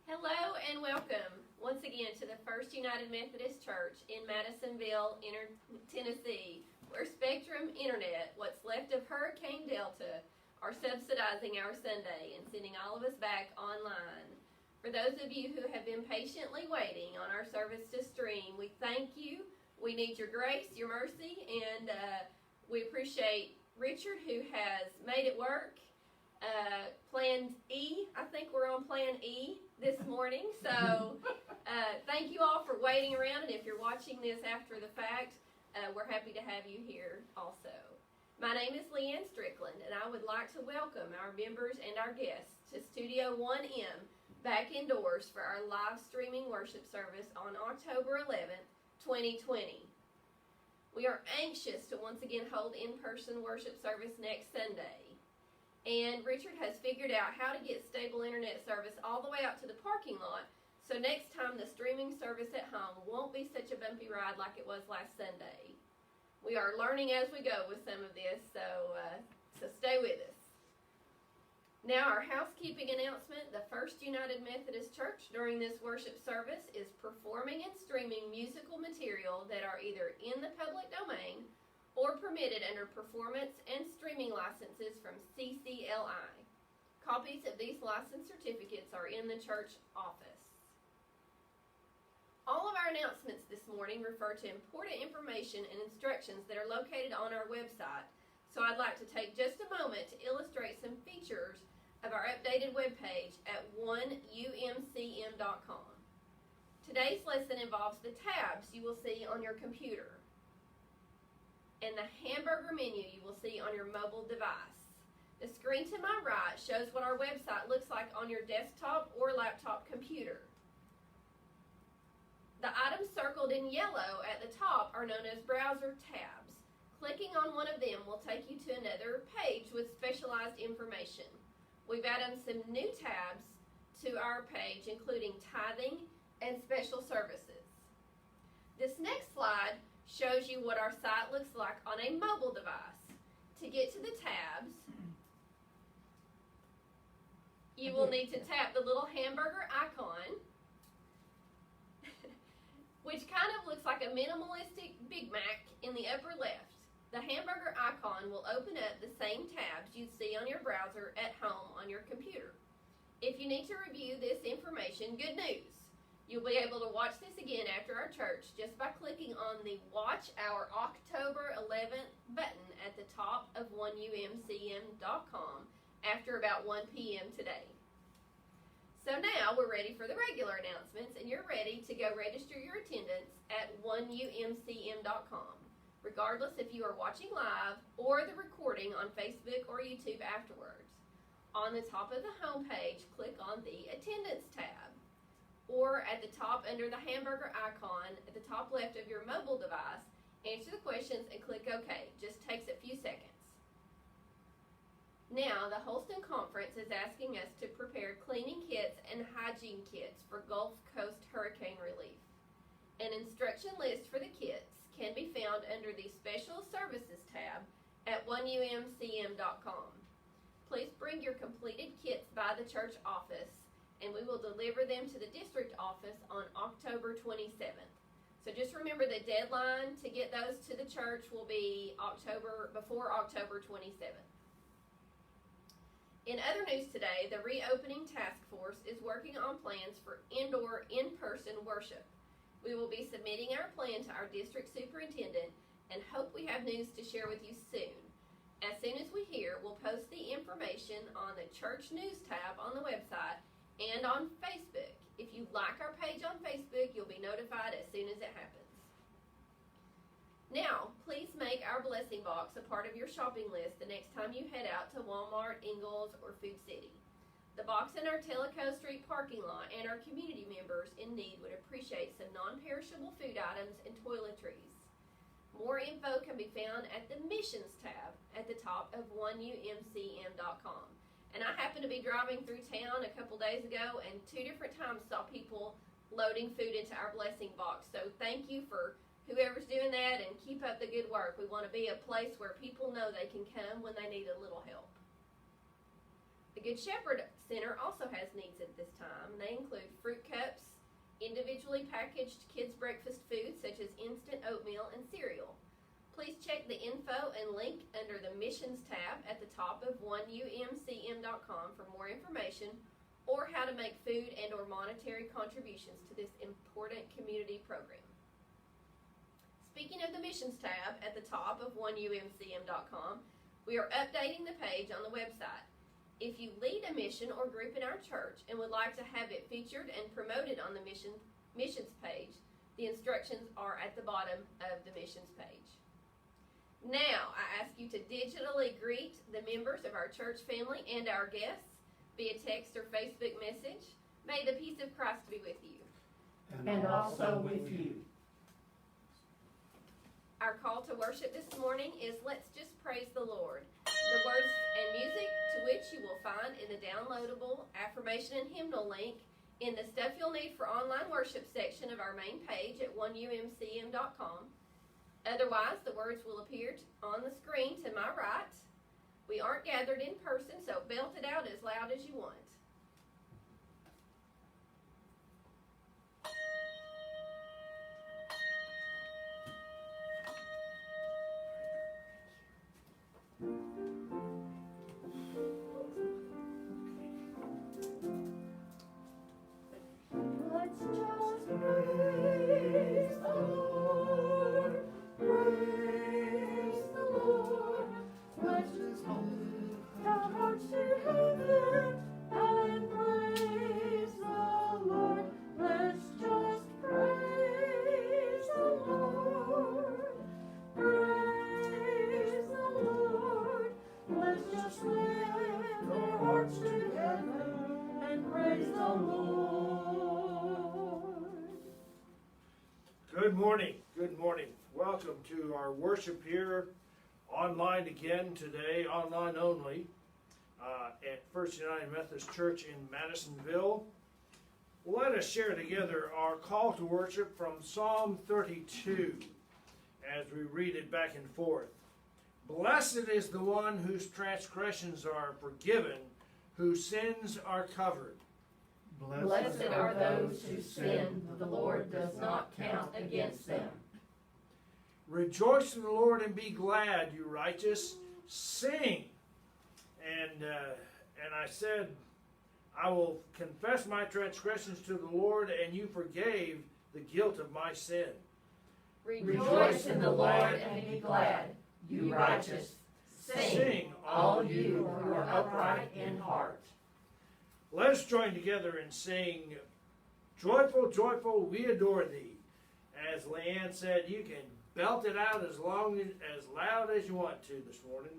Hello and welcome once again to the First United Methodist Church in Madisonville, Tennessee, where Spectrum Internet, what's left of Hurricane Delta, are subsidizing our Sunday and sending all of us back online. For those of you who have been patiently waiting on our service to stream, we thank you. We need your grace, your mercy, and we appreciate Richard, who has made it work. Plan E, I think we're on Plan E this morning, so thank you all for waiting around, and if you're watching this after the fact, we're happy to have you here also. My name is Leanne Strickland, and I would like to welcome our members and our guests to Studio 1M back indoors for our live streaming worship service on October 11th, 2020. We are anxious to once again hold in-person worship service next Sunday. And Richard has figured out how to get stable internet service all the way out to the parking lot, so next time the streaming service at home won't be such a bumpy ride like it was last Sunday. We are learning as we go with some of this, so stay with us. Now, our housekeeping announcement: the First United Methodist Church during this worship service is performing and streaming musical material that are either in the public domain or permitted under performance and streaming licenses from CCLI. Copies of these license certificates are in the church office. All of our announcements this morning refer to important information and instructions that are located on our website, so I'd like to take just a moment to illustrate some features of our updated webpage at 1umcm.com. Today's lesson involves the tabs you will see on your computer and the hamburger menu you will see on your mobile device. The screen to my right shows what our website looks like on your desktop or laptop computer. The items circled in yellow at the top are known as browser tabs. Clicking on one of them will take you to another page with specialized information. We've added some new tabs to our page, including tithing and special services. This next slide shows you what our site looks like on a mobile device. To get to the tabs, you will need to tap the little hamburger icon, which kind of looks like a minimalistic Big Mac in the upper left. The hamburger icon will open up the same tabs you'd see on your browser at home on your computer. If you need to review this information, good news. You'll be able to watch this again after our church just by clicking on the Watch Our October 11th button at the top of 1umcm.com after about 1 p.m. today. So now we're ready for the regular announcements, and you're ready to go register your attendance at 1umcm.com, regardless if you are watching live or the recording on Facebook or YouTube afterwards. On the top of the homepage, click on the Attendance tab, or at the top under the hamburger icon at the top left of your mobile device, answer the questions and click OK. Just takes a few seconds. Now, the Holston Conference is asking us to prepare cleaning kits and hygiene kits for Gulf Coast hurricane relief. An instruction list for the kits can be found under the Special Services tab at 1umcm.com. Please bring your completed kits by the church office, and we will deliver them to the district office on October 27th. So just remember the deadline to get those to the church will be before October 27th. In other news today, the Reopening Task Force is working on plans for indoor, in-person worship. We will be submitting our plan to our district superintendent and hope we have news to share with you soon. As soon as we hear, we'll post the information on the Church News tab on the website and on Facebook. If you like our page on Facebook, you'll be notified as soon as it happens. Now, please make our blessing box a part of your shopping list the next time you head out to Walmart, Ingles, or Food City. The box in our Tellico Street parking lot and our community members in need would appreciate some non-perishable food items and toiletries. More info can be found at the Missions tab at the top of 1umcm.com. And I happened to be driving through town a couple days ago and 2 different times saw people loading food into our blessing box. So thank you for whoever's doing that, and keep up the good work. We want to be a place where people know they can come when they need a little help. The Good Shepherd Center also has needs at this time. They include fruit cups, individually packaged kids' breakfast foods such as instant oatmeal and cereal. Please check the info and link under the Missions tab at the top of 1umcm.com for more information or how to make food and or monetary contributions to this important community program. Speaking of the Missions tab at the top of 1umcm.com, we are updating the page on the website. If you lead a mission or group in our church and would like to have it featured and promoted on the missions page, the instructions are at the bottom of the missions page. Now, I ask you to digitally greet the members of our church family and our guests via text or Facebook message. May the peace of Christ be with you. And also with you. Our call to worship this morning is Let's Just Praise the Lord. The words and music to which you will find in the downloadable affirmation and hymnal link in the Stuff You'll Need for Online Worship section of our main page at 1umcm.com. Otherwise, the words will appear on the screen to my right. We aren't gathered in person, so belt it out as loud as you want. Good morning. Welcome to our worship here online again today, online only, at First United Methodist Church in Madisonville. Let us share together our call to worship from Psalm 32 as we read it back and forth. Blessed is the one whose transgressions are forgiven, whose sins are covered. Blessed are those whose sin the Lord does not count against them. Rejoice in the Lord and be glad, you righteous. Sing. And I said, I will confess my transgressions to the Lord, and you forgave the guilt of my sin. Rejoice in the Lord and be glad, you righteous. Sing, all you who are upright in heart. Let us join together and sing, Joyful, joyful, we adore thee. As Leanne said, you can belt it out as loud as you want to this morning.